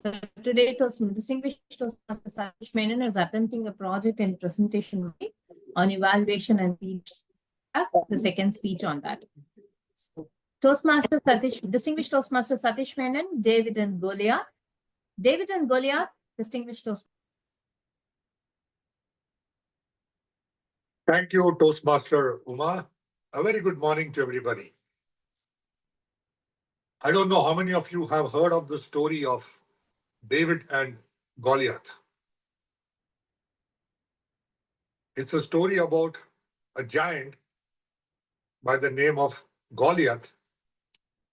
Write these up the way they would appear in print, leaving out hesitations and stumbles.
So today, distinguished Toastmaster Satish Menon is attempting a project and presentation on evaluation and feedback, the second speech on that. So, distinguished Toastmaster Satish Menon, David and Goliath. David and Goliath, distinguished Toastmaster. Thank you, Toastmaster Uma. A very good morning to everybody. I don't know how many of you have heard of the story of David and Goliath. It's a story about a giant by the name of Goliath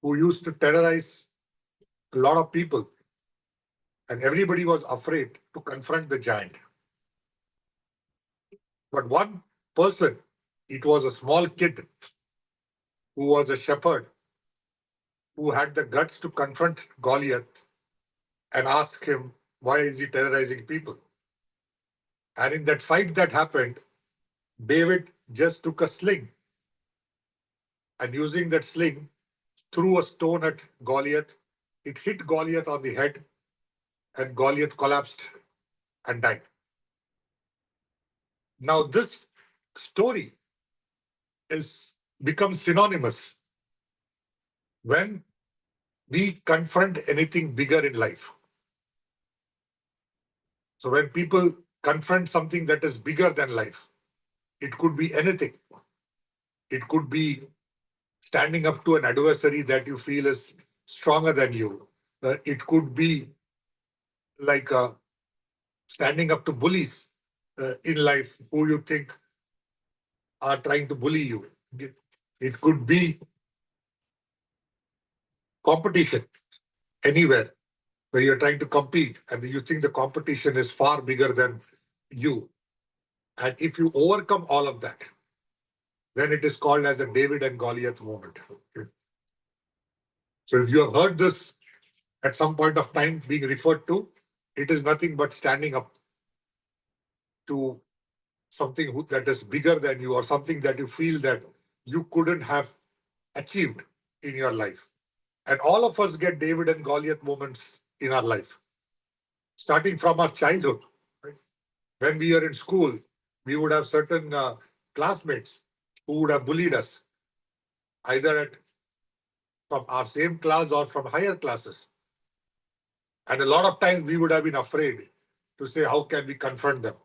who used to terrorize a lot of people, and everybody was afraid to confront the giant. But one person, it was a small kid who was a shepherd, who had the guts to confront Goliath and ask him, why is he terrorizing people? And in that fight that happened, David just took a sling and using that sling, threw a stone at Goliath. It hit Goliath on the head and Goliath collapsed and died. Now this story is becomes synonymous when we confront anything bigger in life. So when people confront something that is bigger than life, it could be anything. It could be standing up to an adversary that you feel is stronger than you. It could be like standing up to bullies in life who you think are trying to bully you. It could be competition anywhere where you're trying to compete and you think the competition is far bigger than you. And if you overcome all of that, then it is called as a David and Goliath moment. So if you have heard this at some point of time being referred to, it is nothing but standing up to something that is bigger than you or something that you feel that you couldn't have achieved in your life. And all of us get David and Goliath moments in our life, starting from our childhood. Right? When we are in school, we would have certain classmates who would have bullied us, either from our same class or from higher classes. And a lot of times we would have been afraid to say, how can we confront them?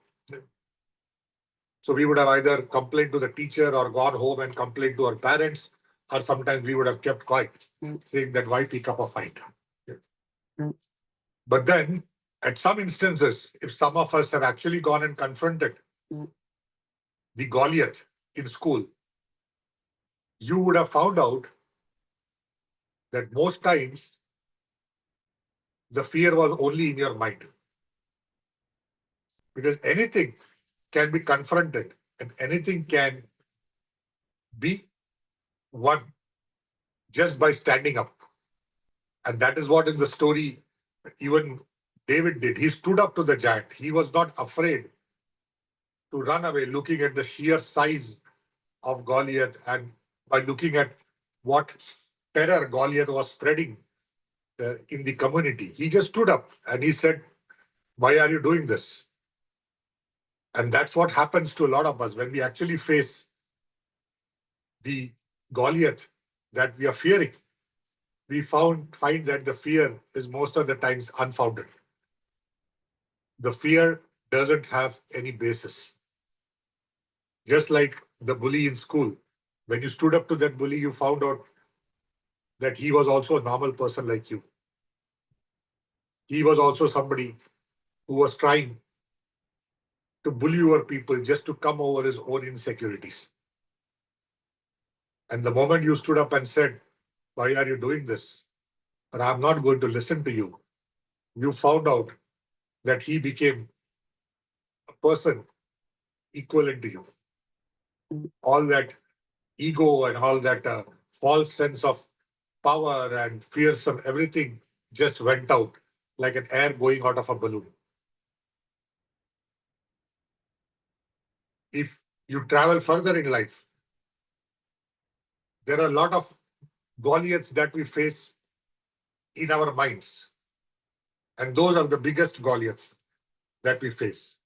So we would have either complained to the teacher or gone home and complained to our parents, or sometimes we would have kept quiet, saying that why pick up a fight? But then, at some instances, if some of us have actually gone and confronted the Goliath in school, you would have found out that most times the fear was only in your mind. Because anything can be confronted and anything can be won just by standing up. And that is what in the story even David did. He stood up to the giant. He was not afraid to run away, looking at the sheer size of Goliath and by looking at what terror Goliath was spreading in the community. He just stood up and he said, why are you doing this? And that's what happens to a lot of us when we actually face the Goliath that we are fearing. We find that the fear is most of the times unfounded. The fear doesn't have any basis. Just like the bully in school. When you stood up to that bully, you found out that he was also a normal person like you. He was also somebody who was trying to bully your people just to come over his own insecurities. And the moment you stood up and said, why are you doing this? Or I'm not going to listen to you. You found out that he became a person equivalent to you. All that ego and all that false sense of power and fearsome, everything just went out like an air going out of a balloon. If you travel further in life, there are a lot of Goliaths that we face in our minds. And those are the biggest Goliaths that we face.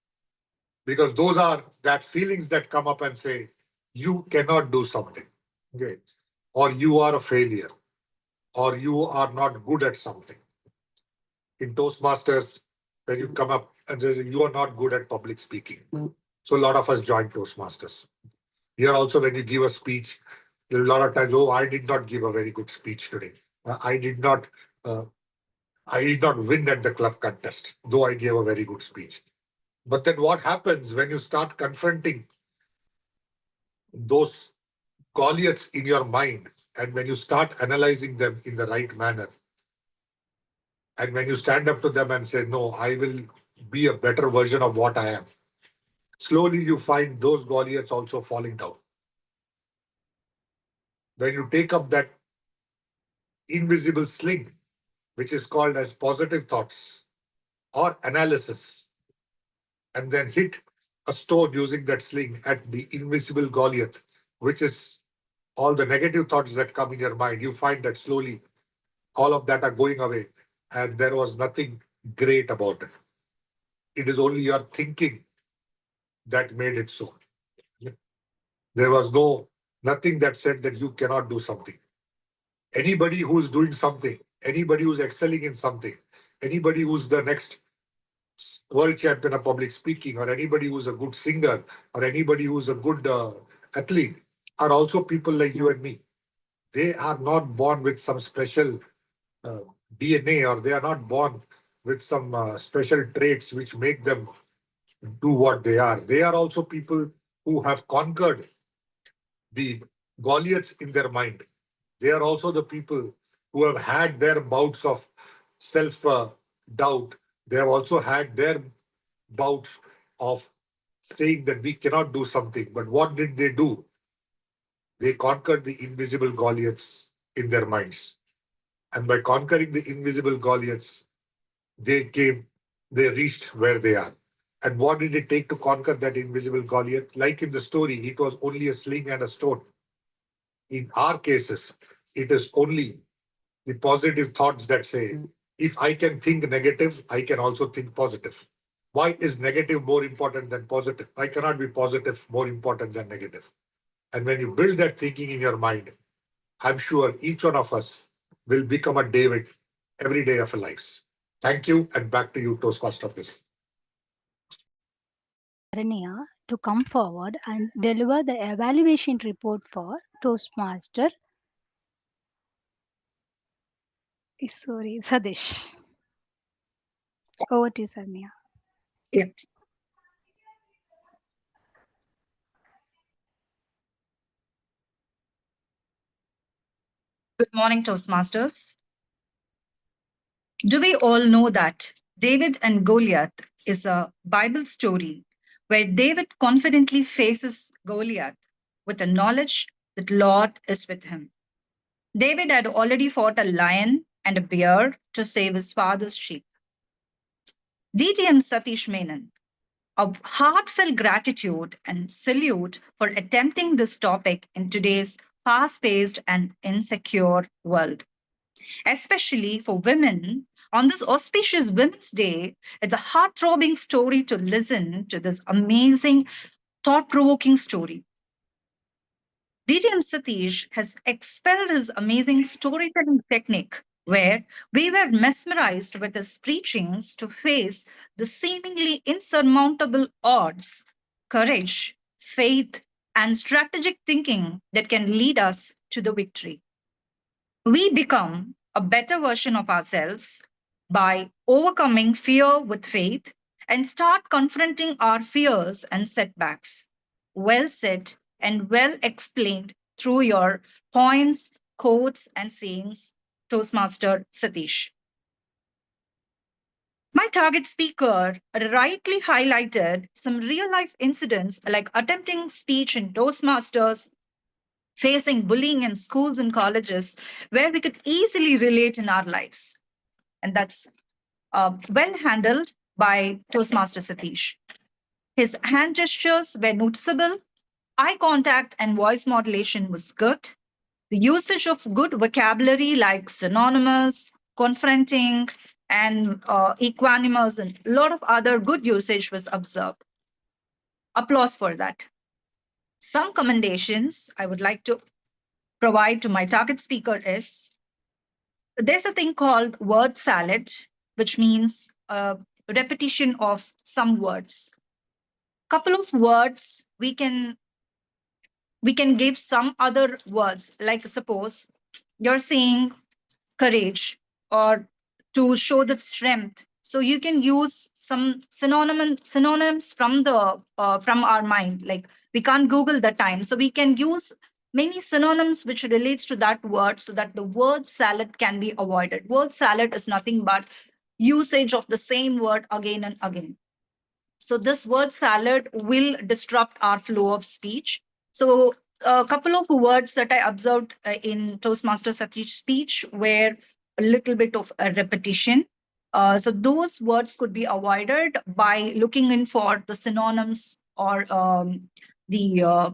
Because those are that feelings that come up and say, you cannot do something. Okay. Or you are a failure. Or you are not good at something. In Toastmasters, when you come up and say you are not good at public speaking. So a lot of us join Toastmasters. Here also, when you give a speech, there are a lot of times, oh, I did not give a very good speech today. I did not win at the club contest, though I gave a very good speech. But then what happens when you start confronting those Goliaths in your mind, and when you start analyzing them in the right manner, and when you stand up to them and say, no, I will be a better version of what I am, slowly you find those Goliaths also falling down. When you take up that invisible sling, which is called as positive thoughts or analysis, and then hit a stone using that sling at the invisible Goliath, which is all the negative thoughts that come in your mind, you find that slowly all of that are going away. And there was nothing great about it. It is only your thinking that made it so. There was nothing that said that you cannot do something. Anybody who's doing something, anybody who's excelling in something, anybody who's the next world champion of public speaking, or anybody who's a good singer, or anybody who's a good athlete, are also people like you and me. They are not born with some special uh, DNA, or they are not born with some special traits which make them do what they are. They are also people who have conquered the Goliaths in their mind. They are also the people who have had their bouts of self doubt. They have also had their bouts of saying that we cannot do something. But what did they do? They conquered the invisible Goliaths in their minds. And by conquering the invisible Goliaths, they reached where they are. And what did it take to conquer that invisible Goliath? Like in the story, it was only a sling and a stone. In our cases, it is only the positive thoughts that say, if I can think negative, I can also think positive. Why is negative more important than positive? Why cannot be positive more important than negative? And when you build that thinking in your mind, I'm sure each one of us will become a David every day of our lives. Thank you, and back to you, Toastmasters. Saranya to come forward and deliver the evaluation report for Toastmaster. Sorry, Satish. Over to you, Saranya. Yeah. Good morning, Toastmasters. Do we all know that David and Goliath is a Bible story where David confidently faces Goliath with the knowledge that Lord is with him? David had already fought a lion and a bear to save his father's sheep. DTM Satish Menon, a heartfelt gratitude and salute for attempting this topic in today's fast paced and insecure world. Especially for women, on this auspicious Women's Day, it's a heart throbbing story to listen to this amazing, thought provoking story. DTM Satish has expelled his amazing storytelling technique, where we were mesmerized with his preachings to face the seemingly insurmountable odds, courage, faith, and strategic thinking that can lead us to the victory. We become a better version of ourselves by overcoming fear with faith and start confronting our fears and setbacks. Well said and well explained through your points, quotes, and sayings, Toastmaster Satish. My target speaker rightly highlighted some real life incidents like attempting speech in Toastmasters, facing bullying in schools and colleges, where we could easily relate in our lives. And that's well handled by Toastmaster Satish. His hand gestures were noticeable, eye contact and voice modulation was good. The usage of good vocabulary like synonymous, confronting, and equanimous, and a lot of other good usage was observed. Applause for that. Some commendations I would like to provide to my target speaker is there's a thing called word salad, which means repetition of some words. Couple of words we can give some other words, like suppose you're saying courage or to show the strength, so you can use some synonyms from the from our mind. Like we can't google the time, so we can use many synonyms which relates to that word, so that the word salad can be avoided. Word salad is nothing but usage of the same word again and again. So this word salad will disrupt our flow of speech. So a couple of words that I observed in Toastmaster Satish's speech were a little bit of a repetition. So those words could be avoided by looking in for the synonyms or the uh,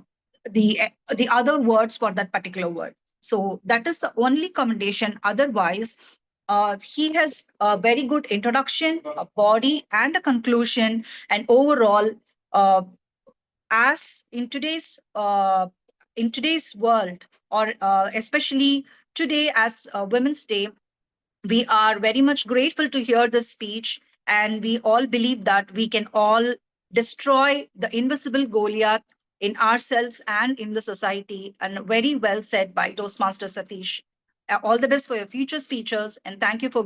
the other words for that particular word. So that is the only commendation. Otherwise, he has a very good introduction, a body, and a conclusion. And overall, uh, as in today's world, or especially today as Women's Day, we are very much grateful to hear this speech, and we all believe that we can all destroy the invisible Goliath in ourselves and in the society. And very well said by Toastmaster Satish. All the best for your future speeches, and thank you for